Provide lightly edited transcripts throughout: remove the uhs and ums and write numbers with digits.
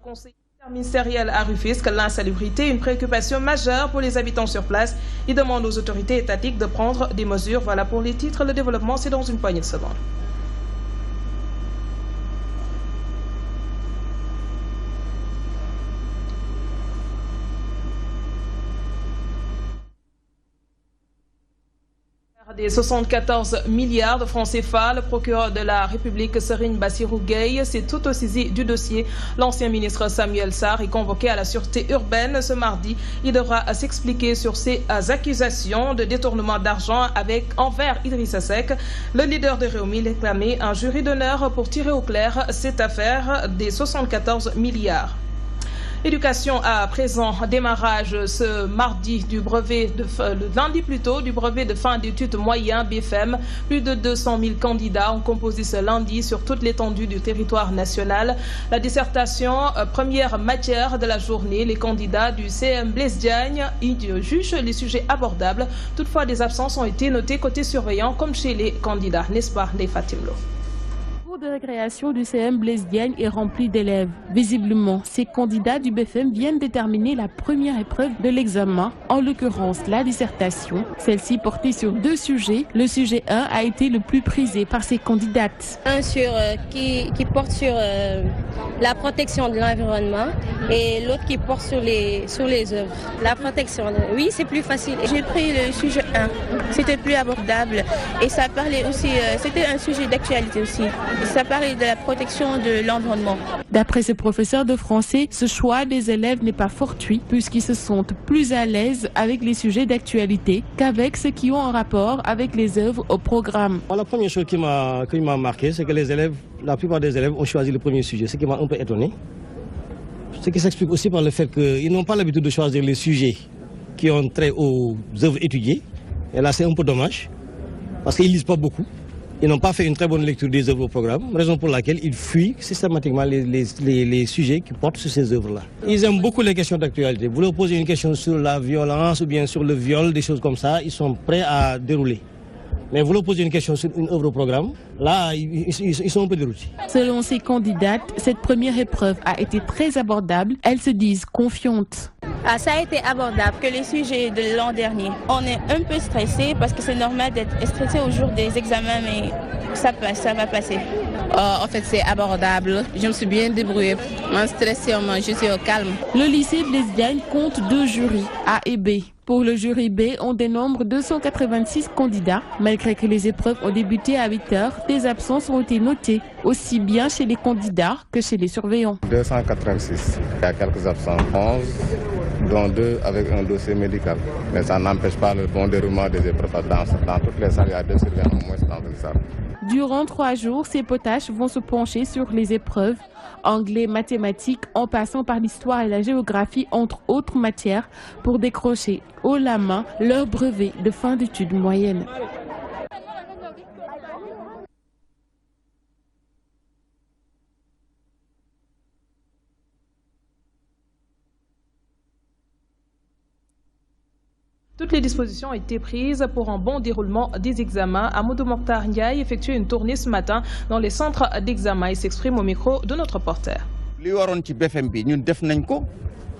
Conseil interministériel à Rufisque, l'insalubrité est une préoccupation majeure pour les habitants sur place. Il demande aux autorités étatiques de prendre des mesures. Voilà pour les titres. Le développement, c'est dans une poignée de secondes. Des 74 milliards de francs CFA, le procureur de la République, Serigne Bassirou Gueye, s'est auto-saisi du dossier. L'ancien ministre Samuel Sarr est convoqué à la sûreté urbaine ce mardi. Il devra s'expliquer sur ces accusations de détournement d'argent envers Idrissa Seck. Le leader de Rewmi réclamait un jury d'honneur pour tirer au clair cette affaire des 74 milliards. Éducation à présent, démarrage ce mardi du brevet le lundi plutôt du brevet de fin d'études moyen BFM. Plus de 200 000 candidats ont composé ce lundi sur toute l'étendue du territoire national. La dissertation, première matière de la journée, les candidats du CM Blaise Diagne jugent les sujets abordables. Toutefois, des absences ont été notées côté surveillant comme chez les candidats, n'est-ce pas, les Fatimlo? De récréation du CM Blaise Diagne est rempli d'élèves. Visiblement, ces candidats du BFM viennent déterminer la première épreuve de l'examen, en l'occurrence la dissertation. Celle-ci portait sur deux sujets. Le sujet 1 a été le plus prisé par ces candidates. Un qui porte sur la protection de l'environnement et l'autre qui porte sur les œuvres. La protection, oui, c'est plus facile. J'ai pris le sujet 1. C'était plus abordable et ça parlait aussi, c'était un sujet d'actualité aussi. Ça parlait de la protection de l'environnement. D'après ce professeur de français, ce choix des élèves n'est pas fortuit puisqu'ils se sentent plus à l'aise avec les sujets d'actualité qu'avec ceux qui ont un rapport avec les œuvres au programme. La première chose qui m'a marqué, c'est que la plupart des élèves ont choisi le premier sujet, ce qui m'a un peu étonné. Ce qui s'explique aussi par le fait qu'ils n'ont pas l'habitude de choisir les sujets qui ont trait aux œuvres étudiées. Et là, c'est un peu dommage parce qu'ils ne lisent pas beaucoup. Ils n'ont pas fait une très bonne lecture des œuvres au programme, raison pour laquelle ils fuient systématiquement les sujets qui portent sur ces œuvres-là. Ils aiment beaucoup les questions d'actualité. Vous leur posez une question sur la violence ou bien sur le viol, des choses comme ça, ils sont prêts à dérouler. Mais vous leur posez une question sur une œuvre au programme, là, ils sont un peu déroutés. Selon ces candidates, cette première épreuve a été très abordable. Elles se disent confiantes. Ça a été abordable que les sujets de l'an dernier. On est un peu stressé parce que c'est normal d'être stressé au jour des examens, mais ça passe, ça va passer. En fait, c'est abordable. Je me suis bien débrouillée. Moins stressée, je suis au calme. Le lycée Blaise Diagne compte deux jurys, A et B. Pour le jury B, on dénombre 286 candidats. Malgré que les épreuves ont débuté à 8 heures, des absences ont été notées, aussi bien chez les candidats que chez les surveillants. 286. Il y a quelques absents, 11, dont 2 avec un dossier médical. Mais ça n'empêche pas le bon déroulement des épreuves. Dans toutes les salles, il y a 2 surveillants au moins dans une salle. Durant 3 jours, ces potaches vont se pencher sur les épreuves, anglais, mathématiques, en passant par l'histoire et la géographie, entre autres matières, pour décrocher haut la main leur brevet de fin d'études moyennes. Toutes les dispositions ont été prises pour un bon déroulement des examens. Amadou Mokhtar Ndiaye effectue une tournée ce matin dans les centres d'examen. Il s'exprime au micro de notre reporter.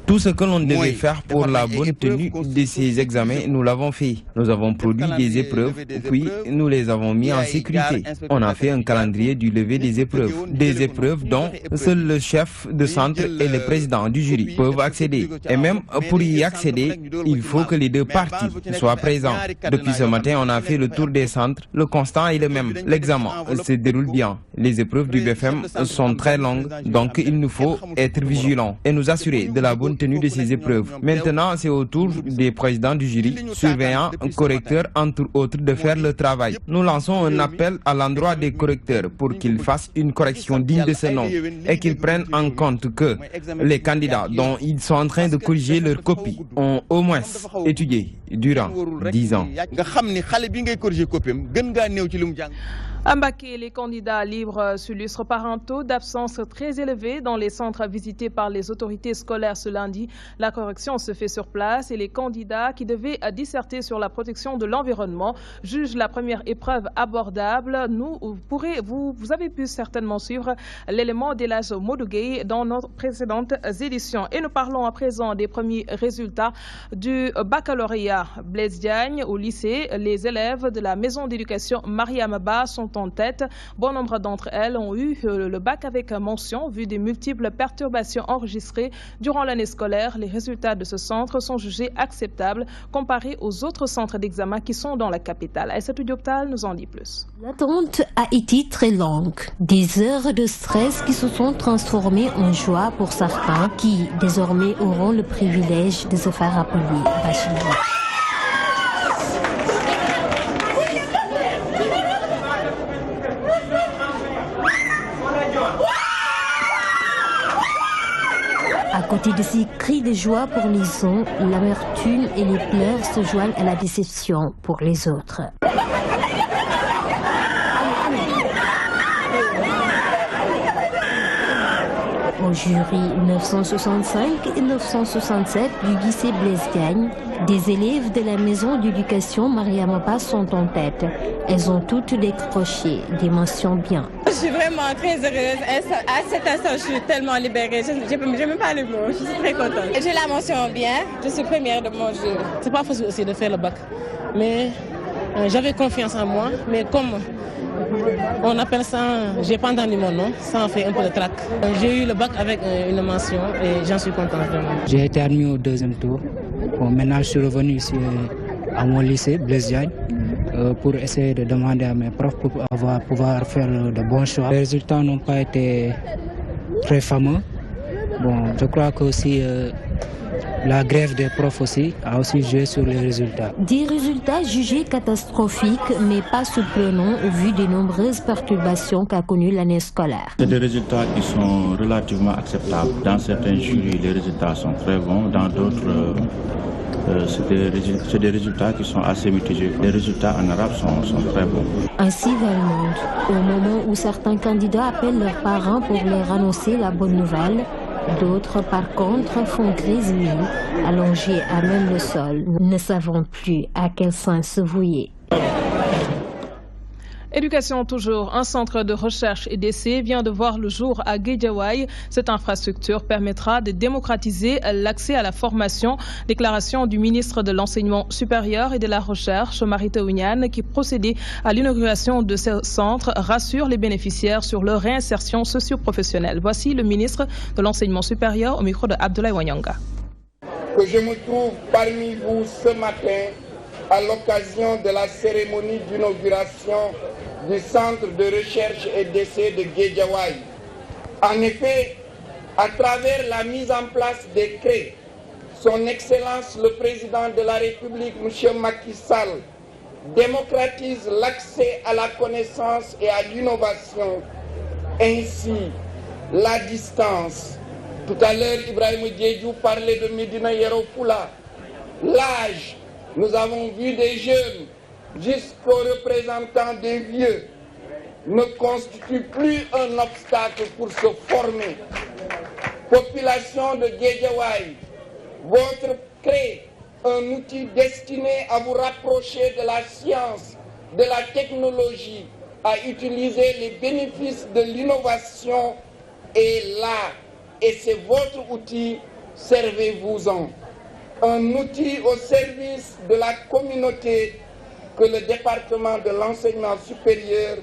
Tout ce que l'on devait faire pour la bonne tenue de ces examens, nous l'avons fait. Nous avons produit des épreuves, puis nous les avons mis en sécurité. On a fait un calendrier du lever des épreuves dont seul le chef de centre et le président du jury peuvent accéder. Et même pour y accéder, il faut que les deux parties soient présents. Depuis ce matin, on a fait le tour des centres. Le constat est le même. L'examen se déroule bien. Les épreuves du BFM sont très longues, donc il nous faut être vigilants et nous assurer de la bonne tenue de ces épreuves. Maintenant, c'est au tour des présidents du jury, surveillants, correcteurs, entre autres, de faire le travail. Nous lançons un appel à l'endroit des correcteurs pour qu'ils fassent une correction digne de ce nom et qu'ils prennent en compte que les candidats dont ils sont en train de corriger leur copie ont au moins étudié durant 10 ans. À Mbacké, les candidats libres s'illustrent par un taux d'absence très élevé dans les centres visités par les autorités scolaires ce lundi. La correction se fait sur place et les candidats qui devaient disserter sur la protection de l'environnement jugent la première épreuve abordable. Vous avez pu certainement suivre l'élément d'Elhadji Modou Gueye dans nos précédentes éditions. Et nous parlons à présent des premiers résultats du baccalauréat Blaise Diagne au lycée. Les élèves de la maison d'éducation Mariama Ba sont en tête. Bon nombre d'entre elles ont eu le bac avec mention. Vu des multiples perturbations enregistrées durant l'année scolaire, les résultats de ce centre sont jugés acceptables comparés aux autres centres d'examen qui sont dans la capitale. Aïssatou Dioptal nous en dit plus. L'attente a été très longue. Des heures de stress qui se sont transformées en joie pour certains qui désormais auront le privilège de se faire appeler bachelier. À côté de ces cris de joie pour les uns, l'amertume et les pleurs se joignent à la déception pour les autres. Au jury 965 et 967 du lycée Blaise Diagne, des élèves de la maison d'éducation Mariama Ba sont en tête. Elles ont toutes décroché des mentions bien. Je suis vraiment très heureuse. À cet instant, je suis tellement libérée. Je n'ai même pas les mots. Je suis très contente. J'ai la mention bien. Je suis première de mon jury. C'est pas facile aussi de faire le bac. Mais j'avais confiance en moi. Mais comme on appelle ça, j'ai pas entendu mon nom, ça en fait un peu de trac. J'ai eu le bac avec une mention et j'en suis contente vraiment. J'ai été admis au deuxième tour. Bon, maintenant je suis revenu ici à mon lycée, Blaise Diagne, pour essayer de demander à mes profs pour pouvoir faire de bons choix. Les résultats n'ont pas été très fameux. Bon, je crois que aussi la grève des profs aussi a aussi joué sur les résultats. Des résultats jugés catastrophiques, mais pas surprenants au vu des nombreuses perturbations qu'a connues l'année scolaire. C'est des résultats qui sont relativement acceptables. Dans certains jurys, les résultats sont très bons. Dans d'autres, c'est des résultats qui sont assez mitigés. Les résultats en arabe sont très bons. Ainsi va le monde. Au moment où certains candidats appellent leurs parents pour leur annoncer la bonne nouvelle, d'autres, par contre, font grise mine, allongés à même le sol, ne savant plus à quel sens se vouer. Éducation toujours, un centre de recherche et d'essai vient de voir le jour à Guédiawaye. Cette infrastructure permettra de démocratiser l'accès à la formation. Déclaration du ministre de l'Enseignement supérieur et de la Recherche, Mary Teuw Niane, qui procédait à l'inauguration de ce centre, rassure les bénéficiaires sur leur réinsertion socio-professionnelle. Voici le ministre de l'Enseignement supérieur au micro de Abdoulaye Wanyanga. Que je me trouve parmi vous ce matin à l'occasion de la cérémonie d'inauguration du Centre de recherche et d'essai de Guédiawaye. En effet, à travers la mise en place des CRE, Son Excellence le Président de la République, M. Macky Sall, démocratise l'accès à la connaissance et à l'innovation, ainsi la distance. Tout à l'heure, Ibrahim Diédhiou parlait de Médina Yoro Foulah. L'âge, nous avons vu des jeunes jusqu'aux représentants des vieux, ne constitue plus un obstacle pour se former. Population de Guédiawaye, votre CRE, un outil destiné à vous rapprocher de la science, de la technologie, à utiliser les bénéfices de l'innovation est là. Et c'est votre outil, servez-vous-en. Un outil au service de la communauté que le département de l'enseignement supérieur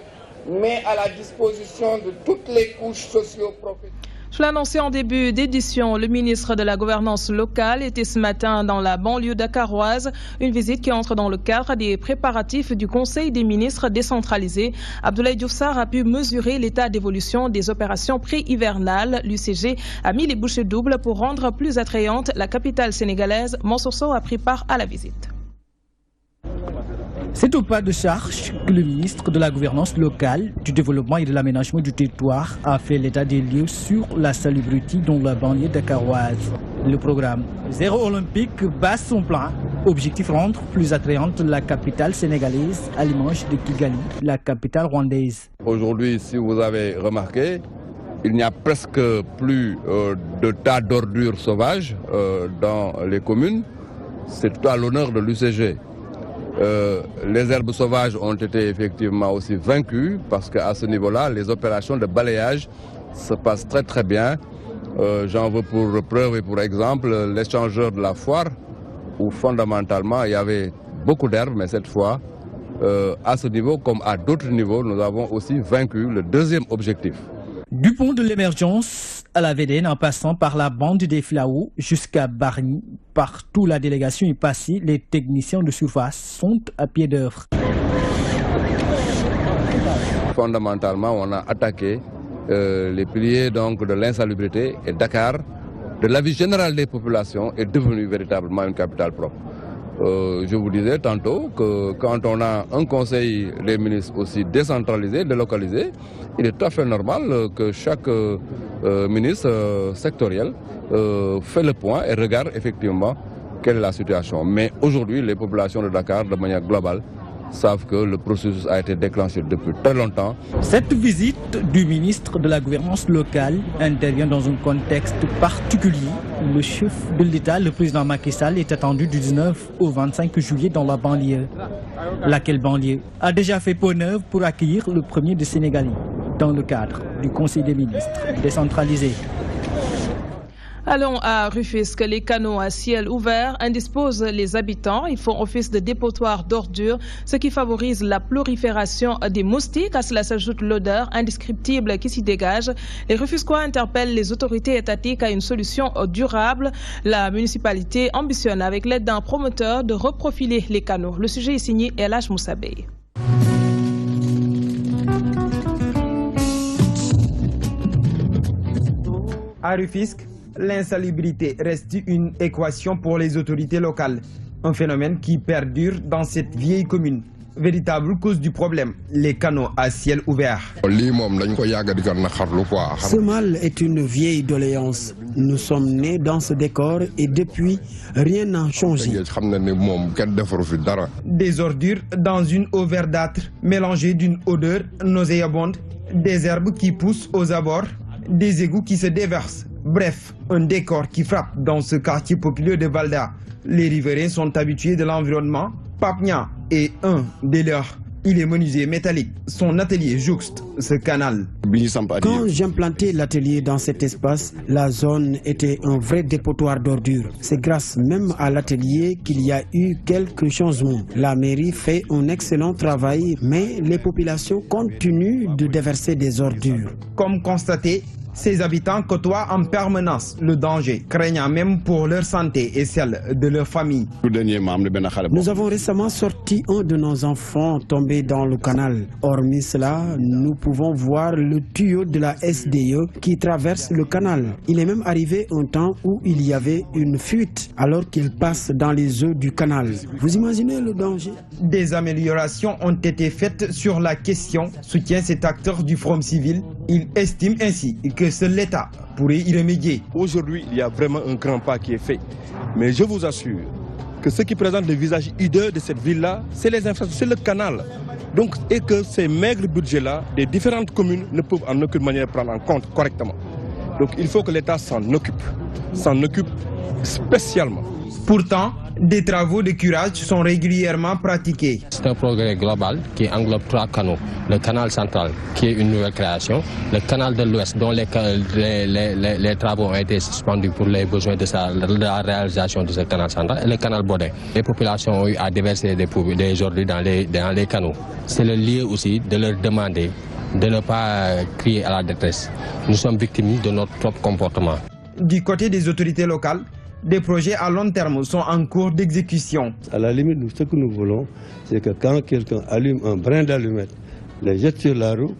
met à la disposition de toutes les couches socio-professionnelles. Je l'ai annoncé en début d'édition, le ministre de la Gouvernance locale était ce matin dans la banlieue dakaroise, une visite qui entre dans le cadre des préparatifs du Conseil des ministres décentralisé. Abdoulaye Diouf Sarr a pu mesurer l'état d'évolution des opérations pré-hivernales. L'UCG a mis les bouchées doubles pour rendre plus attrayante la capitale sénégalaise. Mansour Sow a pris part à la visite. C'est au pas de charge que le ministre de la Gouvernance locale, du Développement et de l'Aménagement du territoire a fait l'état des lieux sur la salubrité dans la banlieue dakaroise. Le programme Zéro Olympique bat son plein Objectif rendre plus attrayante la capitale sénégalaise à l'image de Kigali, la capitale rwandaise. Aujourd'hui, si vous avez remarqué, il n'y a presque plus de tas d'ordures sauvages dans les communes. C'est tout à l'honneur de l'UCG. Les herbes sauvages ont été effectivement aussi vaincues parce qu'à ce niveau-là, les opérations de balayage se passent très très bien. J'en veux pour preuve et pour exemple l'échangeur de la foire où fondamentalement il y avait beaucoup d'herbes, mais cette fois, à ce niveau comme à d'autres niveaux, nous avons aussi vaincu le deuxième objectif. Du pont de l'émergence à la VDN en passant par la bande des Flao jusqu'à Bargny, partout la délégation est passée, les techniciens de surface sont à pied d'œuvre. Fondamentalement, on a attaqué les piliers donc, de l'insalubrité et Dakar, de la vie générale des populations, est devenue véritablement une capitale propre. Je vous disais tantôt que quand on a un conseil des ministres aussi décentralisé, délocalisé, il est tout à fait normal que chaque ministre sectoriel fait le point et regarde effectivement quelle est la situation. Mais aujourd'hui, les populations de Dakar, de manière globale, savent que le processus a été déclenché depuis très longtemps. Cette visite du ministre de la gouvernance locale intervient dans un contexte particulier. Le chef de l'État, le président Macky Sall, est attendu du 19 au 25 juillet dans la banlieue. Laquelle banlieue a déjà fait peau neuve pour accueillir le premier des Sénégalais dans le cadre du Conseil des ministres décentralisé. Allons à Rufisque. Les canaux à ciel ouvert indisposent les habitants. Ils font office de dépotoir d'ordures, ce qui favorise la prolifération des moustiques. À cela s'ajoute l'odeur indescriptible qui s'y dégage. Les Rufisquois interpellent les autorités étatiques à une solution durable. La municipalité ambitionne, avec l'aide d'un promoteur, de reprofiler les canaux. Le sujet est signé El Hadj Moussa Bey. À Rufisque, l'insalubrité reste une équation pour les autorités locales. Un phénomène qui perdure dans cette vieille commune. Véritable cause du problème, les canaux à ciel ouvert. Ce mal est une vieille doléance. Nous sommes nés dans ce décor et depuis, rien n'a changé. Des ordures dans une eau verdâtre mélangée d'une odeur nauséabonde, des herbes qui poussent aux abords, des égouts qui se déversent. Bref, un décor qui frappe dans ce quartier populaire de Valda. Les riverains sont habitués de l'environnement. Papnia est un des leurs. Il est menuisier métallique. Son atelier jouxte ce canal. Quand j'implantais l'atelier dans cet espace, la zone était un vrai dépotoir d'ordures. C'est grâce même à l'atelier qu'il y a eu quelques changements. La mairie fait un excellent travail, mais les populations continuent de déverser des ordures. Comme constaté, ces habitants côtoient en permanence le danger, craignant même pour leur santé et celle de leur famille. Nous avons récemment sorti un de nos enfants tombé dans le canal. Hormis cela, nous pouvons voir le tuyau de la SDE qui traverse le canal. Il est même arrivé un temps où il y avait une fuite alors qu'il passe dans les eaux du canal. Vous imaginez le danger? Des améliorations ont été faites sur la question, soutient cet acteur du Front Civil. Il estime ainsi que seul l'État pourrait y remédier. Aujourd'hui, il y a vraiment un grand pas qui est fait. Mais je vous assure que ce qui présente le visage hideux de cette ville-là, c'est les infrastructures, c'est le canal. Donc, et que ces maigres budgets-là, des différentes communes ne peuvent en aucune manière prendre en compte correctement. Donc, il faut que l'État s'en occupe spécialement. Pourtant, des travaux de curage sont régulièrement pratiqués. C'est un projet global qui englobe 3 canaux. Le canal central, qui est une nouvelle création. Le canal de l'Ouest, dont les travaux ont été suspendus pour les besoins de la réalisation de ce canal central. Et le canal Baudet. Les populations ont eu à déverser des ordures dans les canaux. C'est le lieu aussi de leur demander de ne pas crier à la détresse. Nous sommes victimes de notre propre comportement. Du côté des autorités locales, des projets à long terme sont en cours d'exécution. À la limite, ce que nous voulons, c'est que quand quelqu'un allume un brin d'allumette, le jette sur la roue,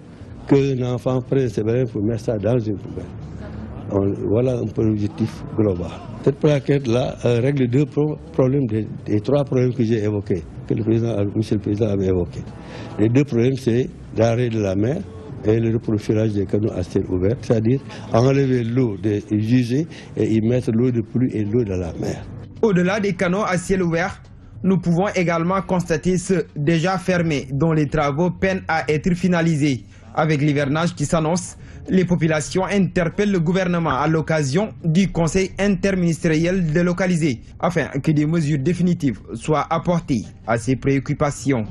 qu'un enfant prenne ce brin pour mettre ça dans une poubelle. Voilà un peu l'objectif global. Cette plaquette-là règle 2 problèmes des 3 problèmes que j'ai évoqués, que monsieur le Président avait évoqués. Les 2 problèmes, c'est l'arrêt de la mer et le reprofilage des canaux à ciel ouvert, c'est-à-dire enlever l'eau des usées et y mettre l'eau de pluie et l'eau de la mer. Au-delà des canaux à ciel ouvert, Nous pouvons également constater ceux déjà fermés dont les travaux peinent à être finalisés. Avec l'hivernage qui s'annonce, les populations interpellent le gouvernement à l'occasion du conseil interministériel délocalisé afin que des mesures définitives soient apportées à ces préoccupations.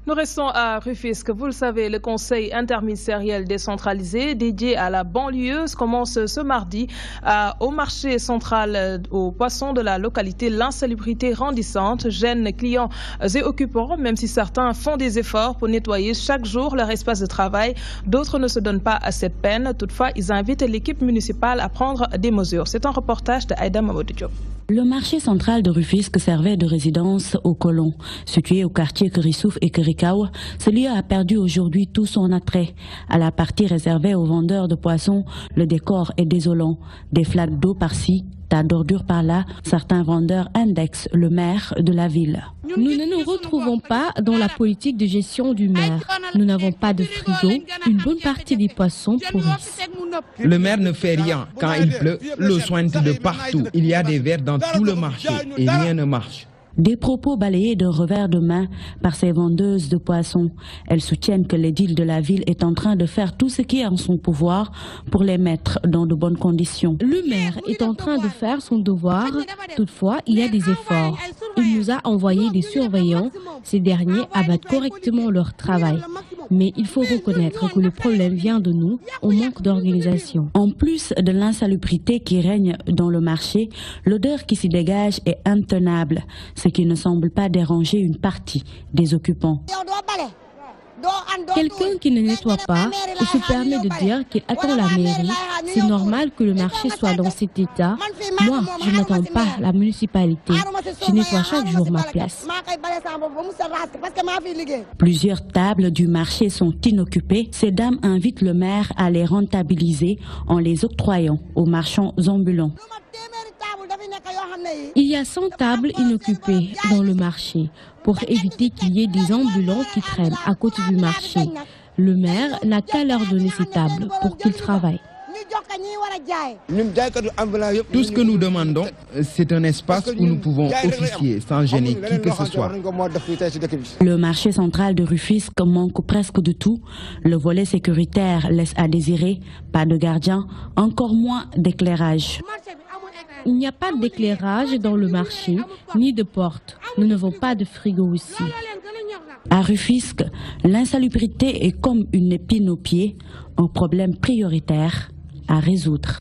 Nous restons à Rufisque. Vous le savez, le conseil interministériel décentralisé dédié à la banlieue commence ce mardi au marché central aux poissons de la localité. L'insalubrité grandissante gêne clients et occupants, même si certains font des efforts pour nettoyer chaque jour leur espace de travail. D'autres ne se donnent pas à cette peine. Toutefois, ils invitent l'équipe municipale à prendre des mesures. C'est un reportage de Aïda Mamadou Diop. Le marché central de Rufisque servait de résidence aux colons. Situé au quartier Kerissouf et Kerikaou, ce lieu a perdu aujourd'hui tout son attrait. À la partie réservée aux vendeurs de poissons, le décor est désolant. Des flaques d'eau par-ci, tas d'ordures par-là, certains vendeurs indexent le maire de la ville. Nous ne nous retrouvons pas dans la politique de gestion du maire. Nous n'avons pas de frigo. Une bonne partie des poissons pourrissent. Le maire ne fait rien. Quand il pleut, l'eau sointe de partout. Il y a des verres dans tout le marché et rien ne marche. Des propos balayés d'un revers de main par ces vendeuses de poissons. Elles soutiennent que l'édile de la ville est en train de faire tout ce qui est en son pouvoir pour les mettre dans de bonnes conditions. Le maire est en train de faire son devoir. Toutefois, il y a des efforts. Il nous a envoyé des surveillants. Ces derniers abattent correctement leur travail. Mais il faut reconnaître que le problème vient de nous, on manque d'organisation. En plus de l'insalubrité qui règne dans le marché, l'odeur qui s'y dégage est intenable, ce qui ne semble pas déranger une partie des occupants. Quelqu'un qui ne nettoie pas et se permet de dire qu'il attend la mairie, c'est normal que le marché soit dans cet état. Moi, je n'attends pas la municipalité. Je nettoie chaque jour ma place. Plusieurs tables du marché sont inoccupées. Ces dames invitent le maire à les rentabiliser en les octroyant aux marchands ambulants. Il y a 100 tables inoccupées dans le marché pour éviter qu'il y ait des ambulants qui traînent à côté du marché. Le maire n'a qu'à leur donner ces tables pour qu'ils travaillent. Tout ce que nous demandons, c'est un espace où nous pouvons officier sans gêner qui que ce soit. Le marché central de Rufisque manque presque de tout. Le volet sécuritaire laisse à désirer, pas de gardien, encore moins d'éclairage. Il n'y a pas d'éclairage dans le marché, ni de porte. Nous n'avons pas de frigo aussi. À Rufisque, l'insalubrité est comme une épine au pied, un problème prioritaire à résoudre.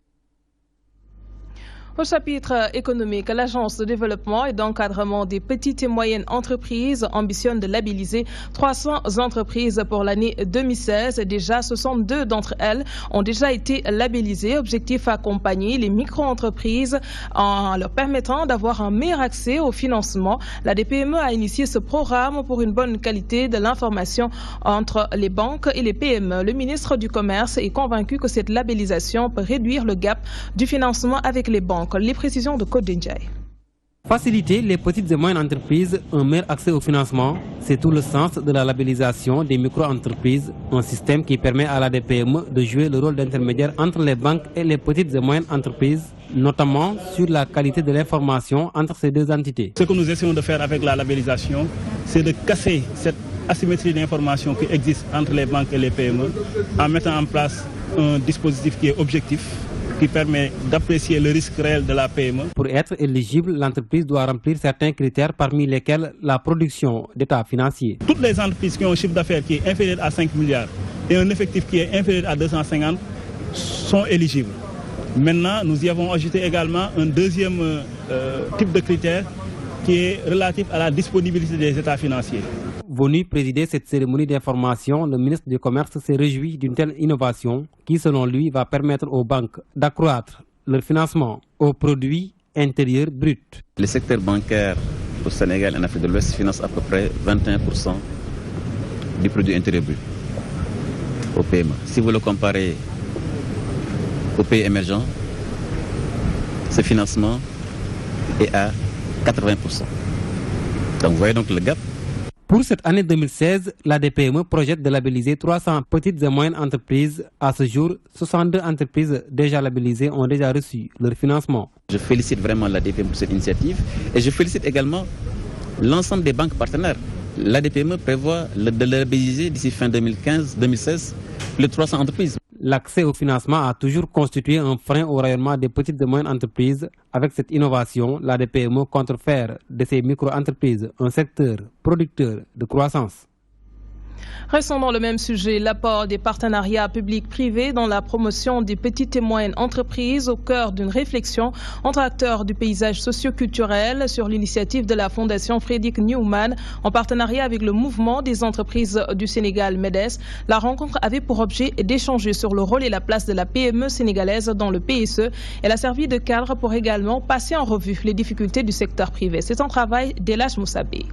Au chapitre économique, l'Agence de développement et d'encadrement des petites et moyennes entreprises ambitionne de labelliser 300 entreprises pour l'année 2016. Déjà, 62 d'entre elles ont déjà été labellisées. Objectif, accompagner les micro-entreprises en leur permettant d'avoir un meilleur accès au financement. La DPME a initié ce programme pour une bonne qualité de l'information entre les banques et les PME. Le ministre du Commerce est convaincu que cette labellisation peut réduire le gap du financement avec les banques. Les précisions de Code Ndjaye. Faciliter les petites et moyennes entreprises un meilleur accès au financement, c'est tout le sens de la labellisation des micro-entreprises, un système qui permet à la DPME de jouer le rôle d'intermédiaire entre les banques et les petites et moyennes entreprises, notamment sur la qualité de l'information entre ces deux entités. Ce que nous essayons de faire avec la labellisation, c'est de casser cette asymétrie d'information qui existe entre les banques et les PME en mettant en place un dispositif qui est objectif, qui permet d'apprécier le risque réel de la PME. Pour être éligible, l'entreprise doit remplir certains critères, parmi lesquels la production d'état financier. Toutes les entreprises qui ont un chiffre d'affaires qui est inférieur à 5 milliards et un effectif qui est inférieur à 250 sont éligibles. Maintenant, nous y avons ajouté également un deuxième type de critère qui est relatif à la disponibilité des états financiers. Venu présider cette cérémonie d'information, le ministre du Commerce s'est réjoui d'une telle innovation qui, selon lui, va permettre aux banques d'accroître leur financement aux produits intérieurs bruts. Le secteur bancaire au Sénégal et en Afrique de l'Ouest finance à peu près 21% du produit intérieur brut au PME. Si vous le comparez aux pays émergents, ce financement est à 80%. Donc vous voyez donc le gap. Pour cette année 2016, la DPME projette de labelliser 300 petites et moyennes entreprises. À ce jour, 62 entreprises déjà labellisées ont déjà reçu leur financement. Je félicite vraiment la DPME pour cette initiative et je félicite également l'ensemble des banques partenaires. La DPME prévoit de labelliser d'ici fin 2015-2016 les 300 entreprises. L'accès au financement a toujours constitué un frein au rayonnement des petites et moyennes entreprises. Avec cette innovation, la DPME compte faire de ces micro-entreprises un secteur producteur de croissance. Restons dans le même sujet, l'apport des partenariats publics-privés dans la promotion des petites et moyennes entreprises au cœur d'une réflexion entre acteurs du paysage socio-culturel sur l'initiative de la Fondation Frédéric Newman en partenariat avec le mouvement des entreprises du Sénégal MEDES. La rencontre avait pour objet d'échanger sur le rôle et la place de la PME sénégalaise dans le PSE. Elle a servi de cadre pour également passer en revue les difficultés du secteur privé. C'est un travail d'Elhadj Moussabé.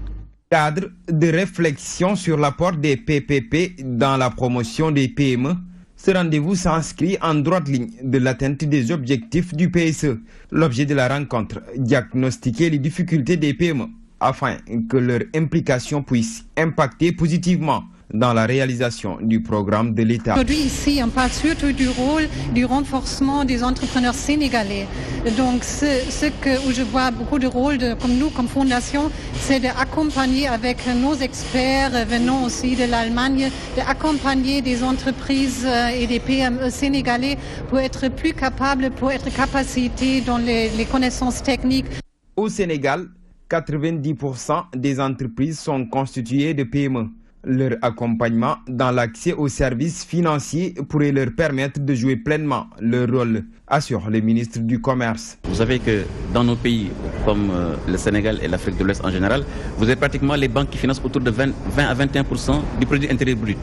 Cadre de réflexion sur l'apport des PPP dans la promotion des PME, ce rendez-vous s'inscrit en droite ligne de l'atteinte des objectifs du PSE. L'objet de la rencontre, diagnostiquer les difficultés des PME afin que leur implication puisse impacter positivement dans la réalisation du programme de l'État. Aujourd'hui ici, on parle surtout du rôle du renforcement des entrepreneurs sénégalais. Donc où je vois beaucoup de rôle comme nous, comme fondation, c'est d'accompagner avec nos experts venant aussi de l'Allemagne, d'accompagner des entreprises et des PME sénégalais pour être plus capables, pour être capacités dans les connaissances techniques. Au Sénégal, 90% des entreprises sont constituées de PME. Leur accompagnement dans l'accès aux services financiers pourrait leur permettre de jouer pleinement leur rôle, assure le ministre du Commerce. Vous savez que dans nos pays comme le Sénégal et l'Afrique de l'Ouest en général, vous avez pratiquement les banques qui financent autour de 20 à 21% du produit intérieur brut.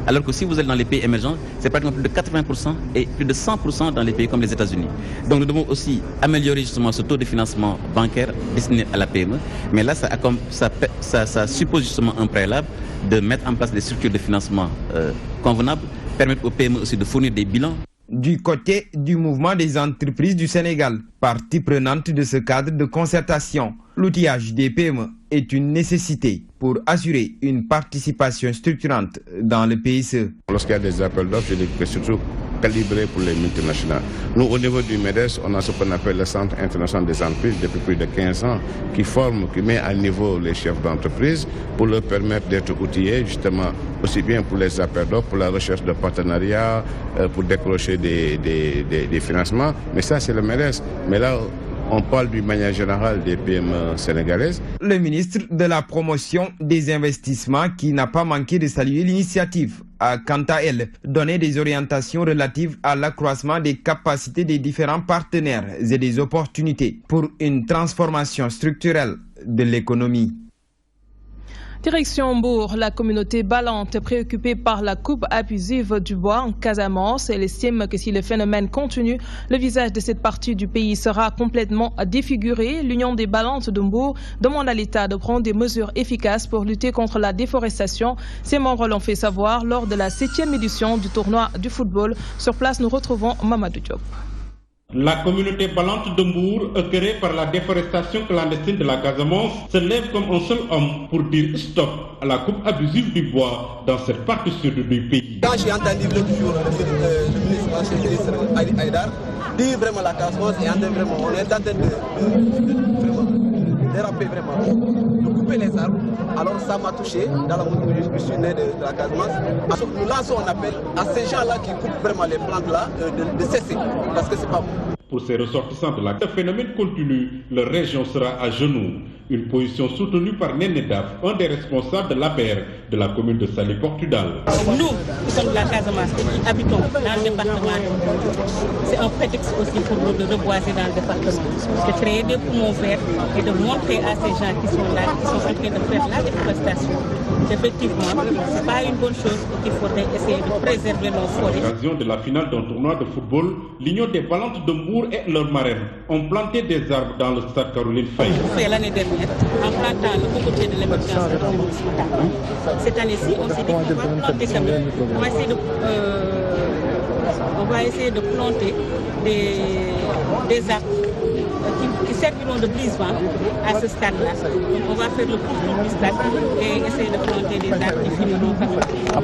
Alors que si vous êtes dans les pays émergents, c'est pratiquement plus de 80% et plus de 100% dans les pays comme les États-Unis. Donc nous devons aussi améliorer justement ce taux de financement bancaire destiné à la PME. Mais là, ça suppose justement un préalable de mettre en place des structures de financement convenables, permettre aux PME aussi de fournir des bilans. Du côté du mouvement des entreprises du Sénégal, partie prenante de ce cadre de concertation, l'outillage des PME est une nécessité pour assurer une participation structurante dans le PSE. Lorsqu'il y a des appels d'offres, je dis que c'est surtout calibré pour les multinationales. Nous, au niveau du MEDES, on a ce qu'on appelle le Centre international des entreprises depuis plus de 15 ans, qui met à niveau les chefs d'entreprise pour leur permettre d'être outillés, justement, aussi bien pour les appels d'offres, pour la recherche de partenariats, pour décrocher des financements. Mais ça, c'est le MEDES. Mais là, on parle d'une manière générale des PME sénégalaises. Le ministre de la Promotion des Investissements, qui n'a pas manqué de saluer l'initiative, a quant à elle donné des orientations relatives à l'accroissement des capacités des différents partenaires et des opportunités pour une transformation structurelle de l'économie. Direction Mbour, la communauté balante préoccupée par la coupe abusive du bois en Casamance. Elle estime que si le phénomène continue, le visage de cette partie du pays sera complètement défiguré. L'Union des balantes de Mbour demande à l'État de prendre des mesures efficaces pour lutter contre la déforestation. Ses membres l'ont fait savoir lors de la 7e édition du tournoi du football. Sur place, nous retrouvons Mamadou Diop. La communauté balante de Mbour, écœurée par la déforestation clandestine de la Casamance, se lève comme un seul homme pour dire stop à la coupe abusive du bois dans cette partie sud du pays. Quand j'ai entendu l'autre jour le ministre Aïdar dire vraiment la Casamance est en train vraiment, on est en train de déraper vraiment, de couper les arbres, alors ça m'a touché dans la mesure où je suis né de la Casamance. Nous lançons un appel à ces gens-là qui coupent vraiment les plantes là de cesser, parce que c'est pas bon. Pour ces ressortissants de la phénomène continue, leur région sera à genoux. Une position soutenue par Nénédaf, un des responsables de l'APR de la commune de Saly-Portudal. Nous, qui sommes de la Casamance, qui habitons dans le département, c'est un prétexte aussi pour nous de reboiser dans le département. De créer des poumons verts et de montrer à ces gens qui sont là, qui sont en train de faire la déforestation. Effectivement, ce n'est pas une bonne chose et qu'il faudrait essayer de préserver nos forêts. À l'occasion de la finale d'un tournoi de football, l'Union des balantes de Mbour et leur marraine ont planté des arbres dans le stade Caroline Faye. C'est l'année dernière, en plantant le cocotier de l'émergence. Cette année-ci, on s'est dit qu'on va planter quand même. On va essayer de planter des arbres qui serviront de brise-vent à ce stade-là. Donc on va faire le tour du stade et essayer de planter des arbres qui finiront par